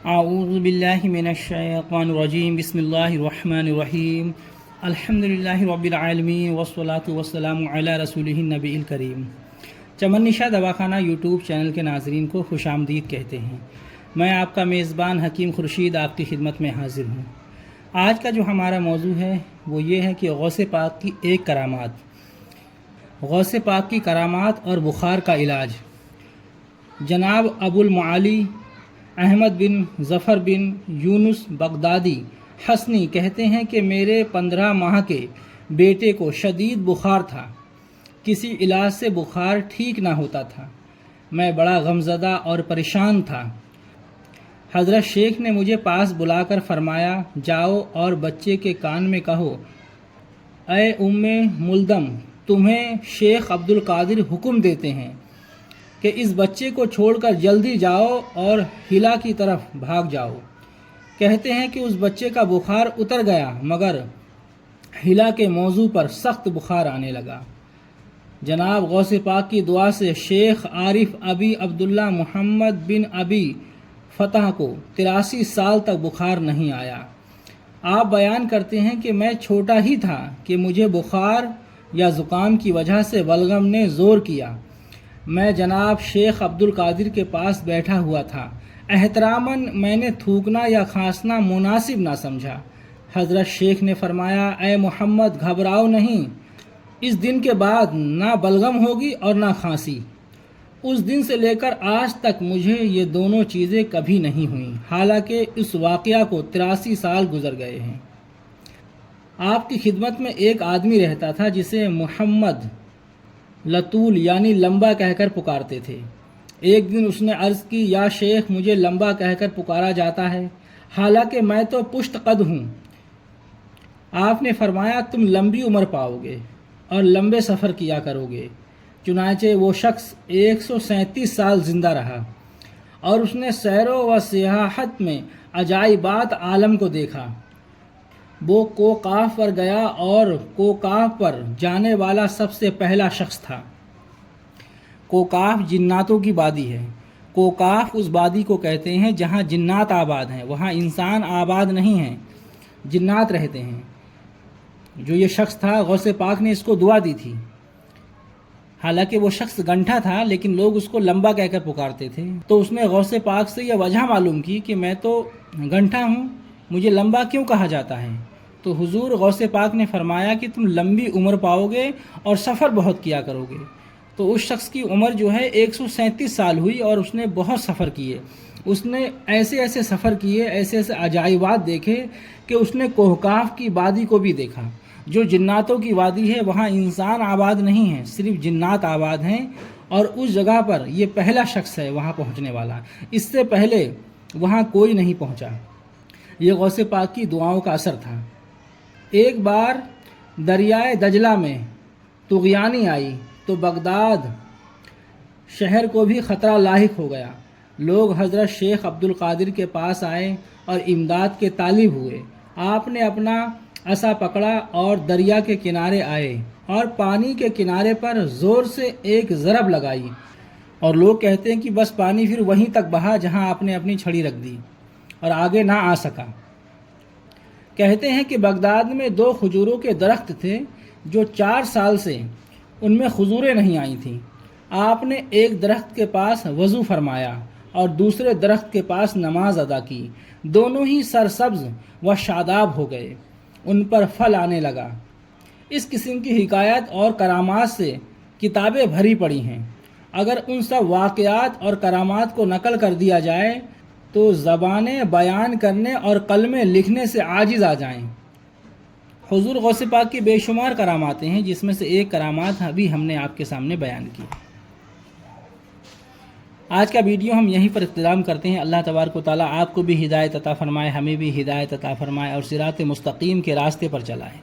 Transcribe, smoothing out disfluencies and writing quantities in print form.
اعوذ باللہ من الشیطان الرجیم بسم اللہ الرحمن الرحیم الحمدللہ رب العالمین والصلاة والسلام علی رسولہ النبی الکریم۔ چمن نشا دواخانہ یوٹیوب چینل کے ناظرین کو خوش آمدید کہتے ہیں۔ میں آپ کا میزبان حکیم خورشید آپ کی خدمت میں حاضر ہوں۔ آج کا جو ہمارا موضوع ہے وہ یہ ہے کہ غوث پاک کی ایک کرامات، غوث پاک کی کرامات اور بخار کا علاج۔ جناب ابو المعالی احمد بن ظفر بن یونس بغدادی حسنی کہتے ہیں کہ میرے 15 ماہ کے بیٹے کو شدید بخار تھا، کسی علاج سے بخار ٹھیک نہ ہوتا تھا، میں بڑا غمزدہ اور پریشان تھا۔ حضرت شیخ نے مجھے پاس بلا کر فرمایا، جاؤ اور بچے کے کان میں کہو، اے ام ملدم، تمہیں شیخ عبد القادر حکم دیتے ہیں کہ اس بچے کو چھوڑ کر جلدی جاؤ اور ہلا کی طرف بھاگ جاؤ۔ کہتے ہیں کہ اس بچے کا بخار اتر گیا مگر ہلا کے موضوع پر سخت بخار آنے لگا۔ جناب غوث پاک کی دعا سے شیخ عارف ابی عبداللہ محمد بن ابی فتح کو 83 سال تک بخار نہیں آیا۔ آپ بیان کرتے ہیں کہ میں چھوٹا ہی تھا کہ مجھے بخار یا زکام کی وجہ سے بلغم نے زور کیا۔ میں جناب شیخ عبد القادر کے پاس بیٹھا ہوا تھا، احتراماً میں نے تھوکنا یا کھانسنا مناسب نہ سمجھا۔ حضرت شیخ نے فرمایا، اے محمد، گھبراؤ نہیں، اس دن کے بعد نہ بلغم ہوگی اور نہ کھانسی۔ اس دن سے لے کر آج تک مجھے یہ دونوں چیزیں کبھی نہیں ہوئیں، حالانکہ اس واقعہ کو 83 سال گزر گئے ہیں۔ آپ کی خدمت میں ایک آدمی رہتا تھا جسے محمد لطول یعنی لمبا کہہ کر پکارتے تھے۔ ایک دن اس نے عرض کی، یا شیخ، مجھے لمبا کہہ کر پکارا جاتا ہے، حالانکہ میں تو پشت قد ہوں۔ آپ نے فرمایا، تم لمبی عمر پاؤ گے اور لمبے سفر کیا کرو گے۔ چنانچہ وہ شخص 137 سال زندہ رہا اور اس نے سیر و سیاحت میں عجائبات عالم کو دیکھا۔ وہ کوکاف پر گیا اور کوکاف پر جانے والا سب سے پہلا شخص تھا۔ کوکاف جناتوں کی وادی ہے۔ کوکاف اس وادی کو کہتے ہیں جہاں جنات آباد ہیں، وہاں انسان آباد نہیں ہیں، جنات رہتے ہیں۔ جو یہ شخص تھا، غوث پاک نے اس کو دعا دی تھی۔ حالانکہ وہ شخص گنٹھا تھا لیکن لوگ اس کو لمبا کہہ کر پکارتے تھے، تو اس نے غوث پاک سے یہ وجہ معلوم کی کہ میں تو گنٹھا ہوں، مجھے لمبا کیوں کہا جاتا ہے؟ تو حضور غوث پاک نے فرمایا کہ تم لمبی عمر پاؤ گے اور سفر بہت کیا کرو گے۔ تو اس شخص کی عمر جو ہے 137 سال ہوئی اور اس نے بہت سفر کیے۔ اس نے ایسے سفر کیے، ایسے عجائبات دیکھے کہ اس نے کوہکاف کی وادی کو بھی دیکھا۔ جو جناتوں کی وادی ہے وہاں انسان آباد نہیں ہیں، صرف جنات آباد ہیں، اور اس جگہ پر یہ پہلا شخص ہے وہاں پہنچنے والا۔ اس سے پہلے وہاں کوئی نہیں پہنچا۔ یہ غوث پاک کی دعاؤں کا اثر تھا۔ ایک بار دریائے دجلہ میں طغیانی آئی تو بغداد شہر کو بھی خطرہ لاحق ہو گیا۔ لوگ حضرت شیخ عبد القادر کے پاس آئے اور امداد کے طالب ہوئے۔ آپ نے اپنا عصا پکڑا اور دریا کے کنارے آئے اور پانی کے کنارے پر زور سے ایک ضرب لگائی، اور لوگ کہتے ہیں کہ بس پانی پھر وہیں تک بہا جہاں آپ نے اپنی چھڑی رکھ دی اور آگے نہ آ سکا۔ کہتے ہیں کہ بغداد میں 2 کھجوروں کے درخت تھے جو 4 سال سے ان میں کھجوریں نہیں آئی تھیں۔ آپ نے ایک درخت کے پاس وضو فرمایا اور دوسرے درخت کے پاس نماز ادا کی، دونوں ہی سرسبز و شاداب ہو گئے، ان پر پھل آنے لگا۔ اس قسم کی حکایت اور کرامات سے کتابیں بھری پڑی ہیں۔ اگر ان سب واقعات اور کرامات کو نقل کر دیا جائے تو زبانیں بیان کرنے اور قلمیں لکھنے سے عاجز آ جائیں۔ حضور غوث پاک کی بے شمار کراماتیں ہیں، جس میں سے ایک کرامات ابھی ہم نے آپ کے سامنے بیان کی۔ آج کا ویڈیو ہم یہیں پر اختتام کرتے ہیں۔ اللہ تبارک و تعالیٰ آپ کو بھی ہدایت عطا فرمائے، ہمیں بھی ہدایت عطا فرمائے اور صراط مستقیم کے راستے پر چلائے۔